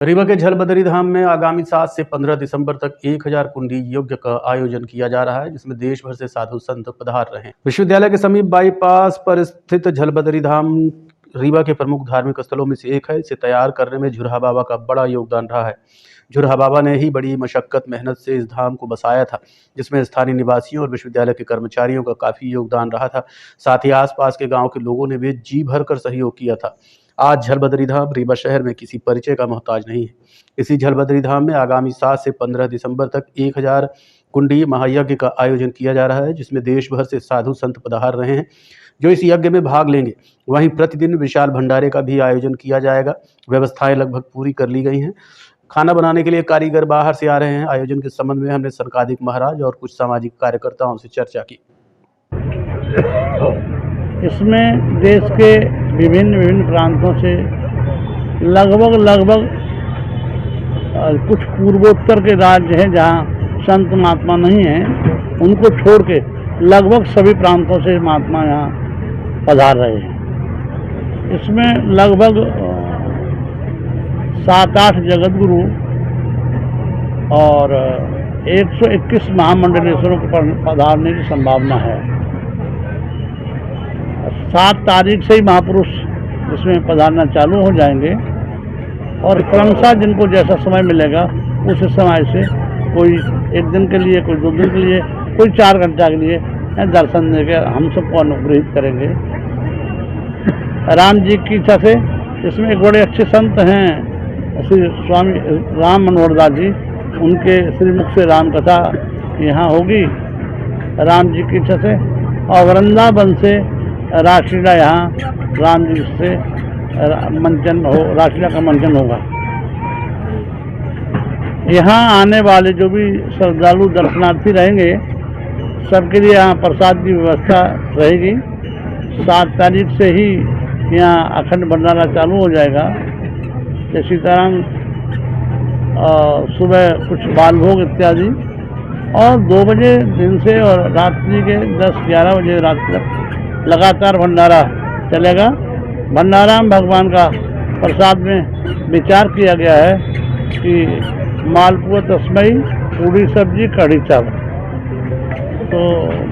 रीवा के झलबदरी धाम में आगामी 7 से 15 दिसंबर तक 1000 कुंडी यज्ञ का आयोजन किया जा रहा है, जिसमें देश भर से साधु संत पधार रहे हैं। विश्वविद्यालय के समीप बाईपास पर स्थित झलबदरी धाम रीवा के प्रमुख धार्मिक स्थलों में से एक है। इसे तैयार करने में झुरहा बाबा का बड़ा योगदान रहा है। झुरहा बाबा ने ही बड़ी मशक्कत मेहनत से इस धाम को बसाया था, जिसमें स्थानीय निवासियों और विश्वविद्यालय के कर्मचारियों का काफी योगदान रहा था। साथ ही आसपास के गांव के लोगों ने भी जी भर कर सहयोग किया था। आज झलबदरी धाम रीवा शहर में किसी परिचय का मोहताज नहीं है। इसी झलबदरी धाम में आगामी 7 से 15 दिसंबर तक 1000 कुंडी महायज्ञ का आयोजन किया जा रहा है, जिसमें देश भर से साधु संत पधार रहे हैं जो इस यज्ञ में भाग लेंगे। वहीं प्रतिदिन विशाल भंडारे का भी आयोजन किया जाएगा। व्यवस्थाएं लगभग पूरी कर ली गई हैं। खाना बनाने के लिए कारीगर बाहर से आ रहे हैं। आयोजन के संबंध में हमने संकादिक महाराज और कुछ सामाजिक कार्यकर्ताओं से चर्चा की। इसमें देश के विभिन्न प्रांतों से लगभग कुछ पूर्वोत्तर के राज्य हैं जहाँ संत महात्मा नहीं हैं, उनको छोड़ के लगभग सभी प्रांतों से महात्मा यहाँ पधार रहे हैं। इसमें लगभग 7-8 जगतगुरु और 121 महामंडलेश्वरों के पधारने की संभावना है। 7 तारीख से ही महापुरुष इसमें पधारना चालू हो जाएंगे और क्रमशः जिनको जैसा समय मिलेगा उस समय से कोई 1 दिन के लिए, कोई 2 दिन के लिए, कोई 4 घंटा के लिए दर्शन देकर हम सबको अनुग्रहित करेंगे। राम जी की इच्छा से इसमें एक बड़े अच्छे संत हैं श्री स्वामी राम मनोहर दास जी, उनके श्रीमुख से राम कथा यहाँ होगी राम जी की इच्छा से। और वृंदावन से रासलीला यहाँ राम जी से मंचन हो, रासलीला का मंचन होगा। यहाँ आने वाले जो भी श्रद्धालु दर्शनार्थी रहेंगे सबके लिए यहाँ प्रसाद की व्यवस्था रहेगी। 7 तारीख से ही यहाँ अखंड भंडारा चालू हो जाएगा। जैसी तरह सुबह कुछ बाल भोग इत्यादि और 2 बजे दिन से और रात्रि के 10-11 बजे रात तक लगातार भंडारा चलेगा। भंडारा में भगवान का प्रसाद में विचार किया गया है कि मालपुआ तस्मई, पूड़ी सब्जी, कढ़ी चावल। तो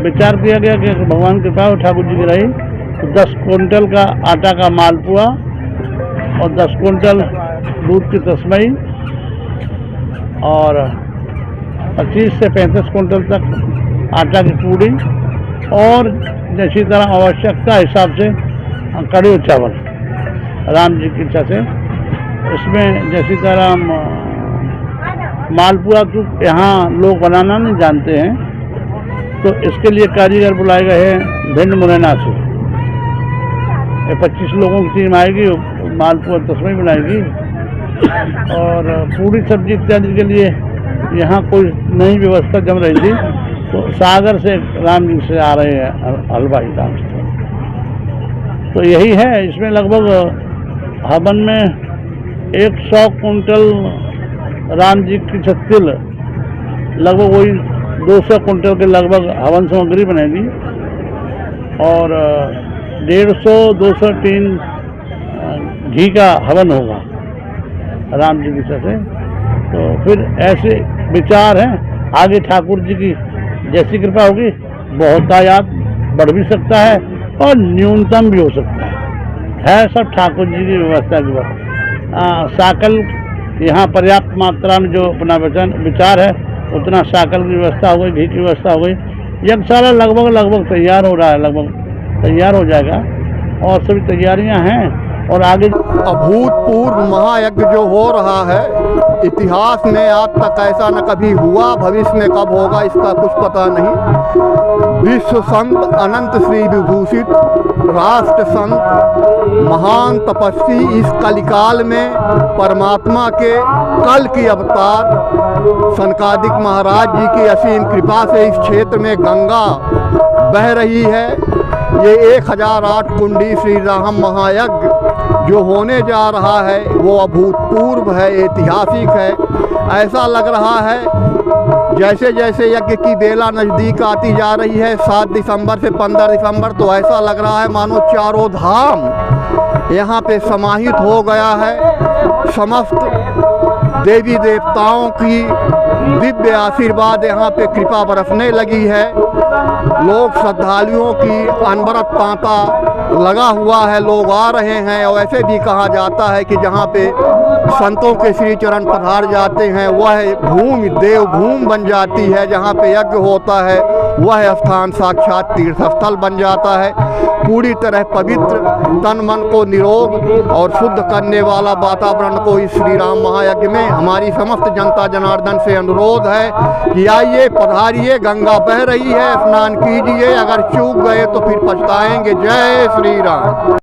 विचार किया गया कि भगवान कृपा हो ठाकुर जी की रही तो 10 क्विंटल का आटा का मालपुआ और 10 क्विंटल दूध की तस्मई और 25 से 35 क्विंटल तक आटा की पूड़ी और जैसी तरह आवश्यकता हिसाब से कढ़ी और चावल राम जी की इच्छा से। इसमें जैसी तरह मालपुआ तो यहाँ लोग बनाना नहीं जानते हैं, तो इसके लिए कारीगर बुलाए गए हैं भिंड मुरैना से। 25 लोगों की टीम आएगी, मालपुआ तस्मई बनाएगी और पूरी सब्जी इत्यादि के लिए यहाँ कोई नई व्यवस्था जम रही थी, तो सागर से राम जी से आ रहे हैं हलवाई राम से। तो यही है। इसमें लगभग हवन में 100 कुंटल राम जी की छत्तिल, लगभग वही 200 कुंटल के लगभग हवन सामग्री बनेगी और 150-200 टीन घी का हवन होगा राम जी की तरफ से। तो फिर ऐसे विचार हैं, आगे ठाकुर जी की जैसी कृपा होगी बहुतायत बढ़ भी सकता है और न्यूनतम भी हो सकता है सब ठाकुर जी की व्यवस्था की बात। साकल यहाँ पर्याप्त मात्रा में जो अपना विचार है उतना साकल की व्यवस्था हो गई, घी की व्यवस्था हो गई। यज्ञशाला लगभग तैयार हो रहा है, लगभग तैयार हो जाएगा और सभी तैयारियां हैं। और आगे अभूतपूर्व महायज्ञ जो हो रहा है, इतिहास में आज तक ऐसा न कभी हुआ, भविष्य में कब होगा इसका कुछ पता नहीं। विश्व संत अनंत श्री विभूषित राष्ट्र संत महान तपस्वी इस कलिकाल में परमात्मा के कल की अवतार संकादिक महाराज जी की असीम कृपा से इस क्षेत्र में गंगा बह रही है। ये 1008 कुंडी श्री राम महायज्ञ जो होने जा रहा है वो अभूतपूर्व है, ऐतिहासिक है। ऐसा लग रहा है जैसे जैसे यज्ञ की बेला नज़दीक आती जा रही है, 7 दिसंबर से 15 दिसंबर, तो ऐसा लग रहा है मानो चारों धाम यहाँ पे समाहित हो गया है। समस्त देवी देवताओं की दिव्य आशीर्वाद यहाँ पे कृपा बरसने लगी है। लोग श्रद्धालुओं की अनवरत तांता लगा हुआ है, लोग आ रहे हैं। और ऐसे भी कहा जाता है कि जहाँ पे संतों के श्री चरण पधार जाते हैं वह भूमि देव भूमि बन जाती है। जहाँ पे यज्ञ होता है वह स्थान साक्षात तीर्थ स्थल बन जाता है। पूरी तरह पवित्र, तन मन को निरोग और शुद्ध करने वाला वातावरण को इस श्री राम महायज्ञ में हमारी समस्त जनता जनार्दन से अनुरोध है कि आइए, पधारिए। गंगा बह रही है, स्नान कीजिए। अगर चूक गए तो फिर पछताएंगे। जय श्री राम।